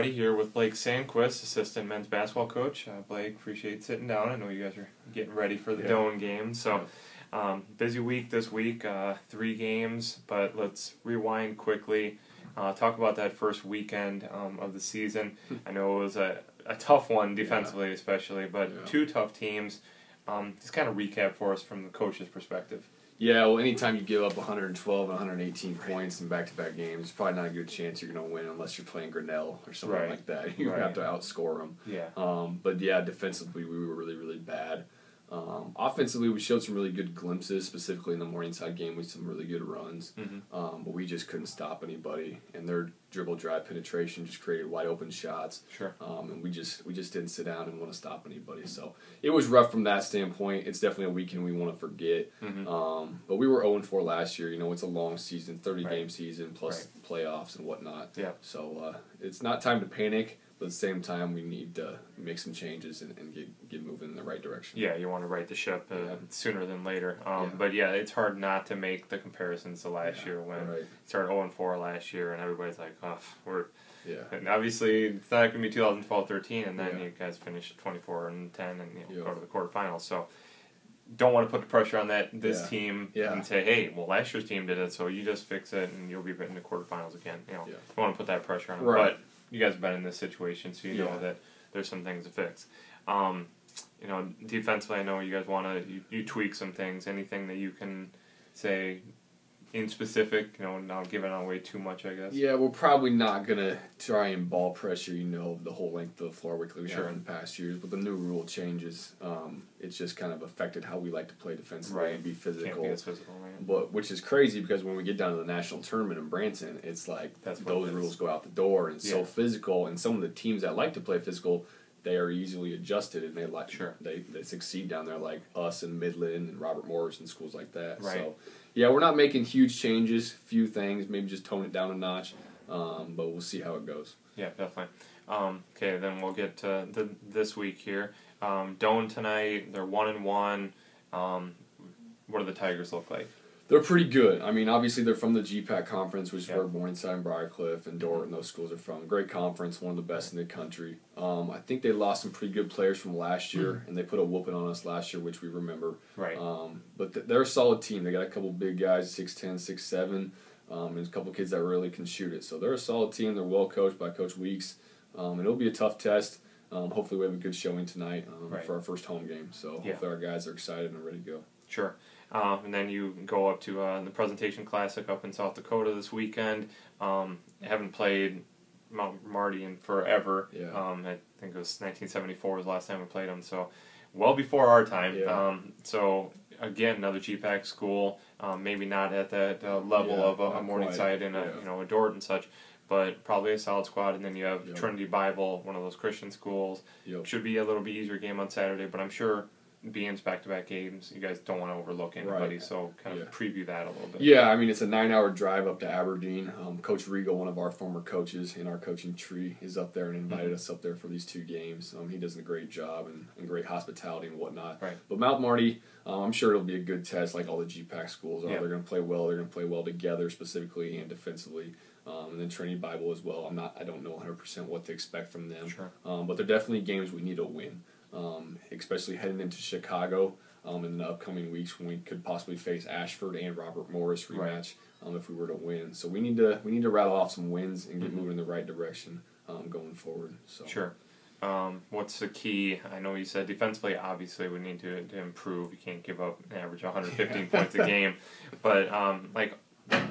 everybody. Here with Blake Sandquist, assistant men's basketball coach. Blake, appreciate sitting down. I know you guys are getting ready for the Doane game. So, busy week this week, 3 games, but let's rewind quickly. Talk about that first weekend of the season. I know it was a tough one defensively especially, but 2 tough teams. Just kind of recap for us from the coach's perspective. Yeah, well, anytime you give up 112 and 118 points in back-to-back games, it's probably not a good chance you're going to win unless you're playing Grinnell or something like that. You have to outscore them. Yeah. But yeah, defensively we were really, really bad. Offensively, we showed some really good glimpses, specifically in the Morningside game with some really good runs. But we just couldn't stop anybody, and their dribble drive penetration just created wide open shots. Sure. And we just didn't sit down and want to stop anybody. So it was rough from that standpoint. It's definitely a weekend we want to forget. But we were 0-4 last year. You know, it's a long season, 30-game season plus playoffs and whatnot. Yeah. So it's not time to panic. But at the same time, we need to make some changes and get moving in the right direction. Yeah, you want to right the ship sooner than later. But yeah, it's hard not to make the comparisons to last year when we started 0-4 last year, and everybody's like, oh, we're... Yeah. And obviously, it's not going to be 2012-13, and then you guys finish 24-10 and go to the quarterfinals. So don't want to put the pressure on this team and say, hey, well, last year's team did it, so you just fix it, and you'll be in the quarterfinals again. You know, don't want to put that pressure on them. But you guys have been in this situation, so you know that there's some things to fix. You know, defensively, I know you guys want to you tweak some things. Anything that you can say in specific, you know, not giving away too much, I guess. Yeah, we're probably not gonna try and ball pressure, you know, the whole length of the floor like we have in the past years. But the new rule changes, it's just kind of affected how we like to play defensively and be physical. Can't be as physical, right? But which is crazy because when we get down to the national tournament in Branson, it's like those rules go out the door and it's so physical. And some of the teams that like to play physical, they are easily adjusted and they succeed down there, like us and Midland and Robert Morris and schools like that. So yeah, we're not making huge changes, few things, maybe just tone it down a notch, but we'll see how it goes. Yeah, definitely. Okay, then we'll get to this week here. Doane tonight, they're 1-1. What do the Tigers look like? They're pretty good. I mean, obviously they're from the GPAC conference, which is where Morningside and Briarcliff and Dordt and those schools are from. Great conference, one of the best in the country. I think they lost some pretty good players from last year, and they put a whooping on us last year, which we remember. Right. But they're a solid team. They got a couple big guys, 6'10", 6'7", and a couple kids that really can shoot it. So they're a solid team. They're well coached by Coach Weeks, and it'll be a tough test. Hopefully we have a good showing tonight for our first home game. So hopefully our guys are excited and ready to go. Sure. And then you go up to the Presentation Classic up in South Dakota this weekend. Haven't played Marty in forever. I think it was 1974 was the last time we played them, so well before our time. So again, another GPAC school, maybe not at that level of a Morningside and a Dordt and such, but probably a solid squad. And then you have Trinity Bible, one of those Christian schools. Should be a little bit easier game on Saturday, but I'm sure being back-to-back games, you guys don't want to overlook anybody, so kind of preview that a little bit. Yeah, I mean, it's a 9-hour drive up to Aberdeen. Coach Regal, one of our former coaches in our coaching tree, is up there and invited us up there for these 2 games. He does a great job and great hospitality and whatnot. But Mount Marty, I'm sure it'll be a good test like all the GPAC schools are. They're going to play well. They're going to play well together specifically and defensively. And then Trinity Bible as well. I don't know 100% what to expect from them. But they're definitely games we need to win. Especially heading into Chicago in the upcoming weeks when we could possibly face Ashford and Robert Morris rematch if we were to win. So we need to rattle off some wins and get moving in the right direction going forward. So what's the key? I know you said defensively, obviously we need to improve. You can't give up an average 115 points a game, but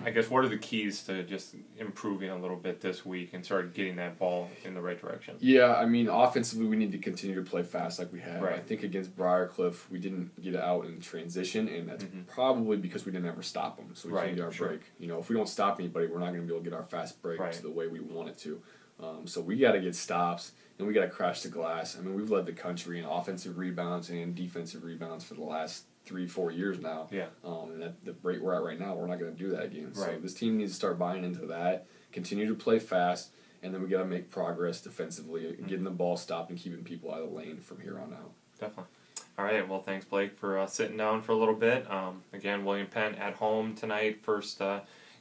I guess what are the keys to just improving a little bit this week and start getting that ball in the right direction? Yeah, I mean, offensively we need to continue to play fast like we have. I think against Briarcliff we didn't get out in transition, and that's probably because we didn't ever stop them, so we couldn't get our break. You know, if we don't stop anybody, we're not going to be able to get our fast break to the way we want it to. So we got to get stops, and we got to crash the glass. I mean, we've led the country in offensive rebounds and defensive rebounds for the last 3-4 years now. And at the rate we're at right now, we're not going to do that again. So this team needs to start buying into that, continue to play fast, and then we got to make progress defensively, getting the ball stopped and keeping people out of the lane from here on out. Definitely. All right. Well, thanks, Blake, for sitting down for a little bit. Again, William Penn at home tonight. First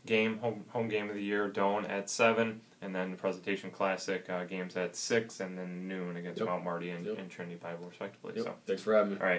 game, home game of the year, Doane at 7, and then the Presentation Classic games at 6, and then noon against Mount Marty and Trinity Bible, respectively. So thanks for having me. All right.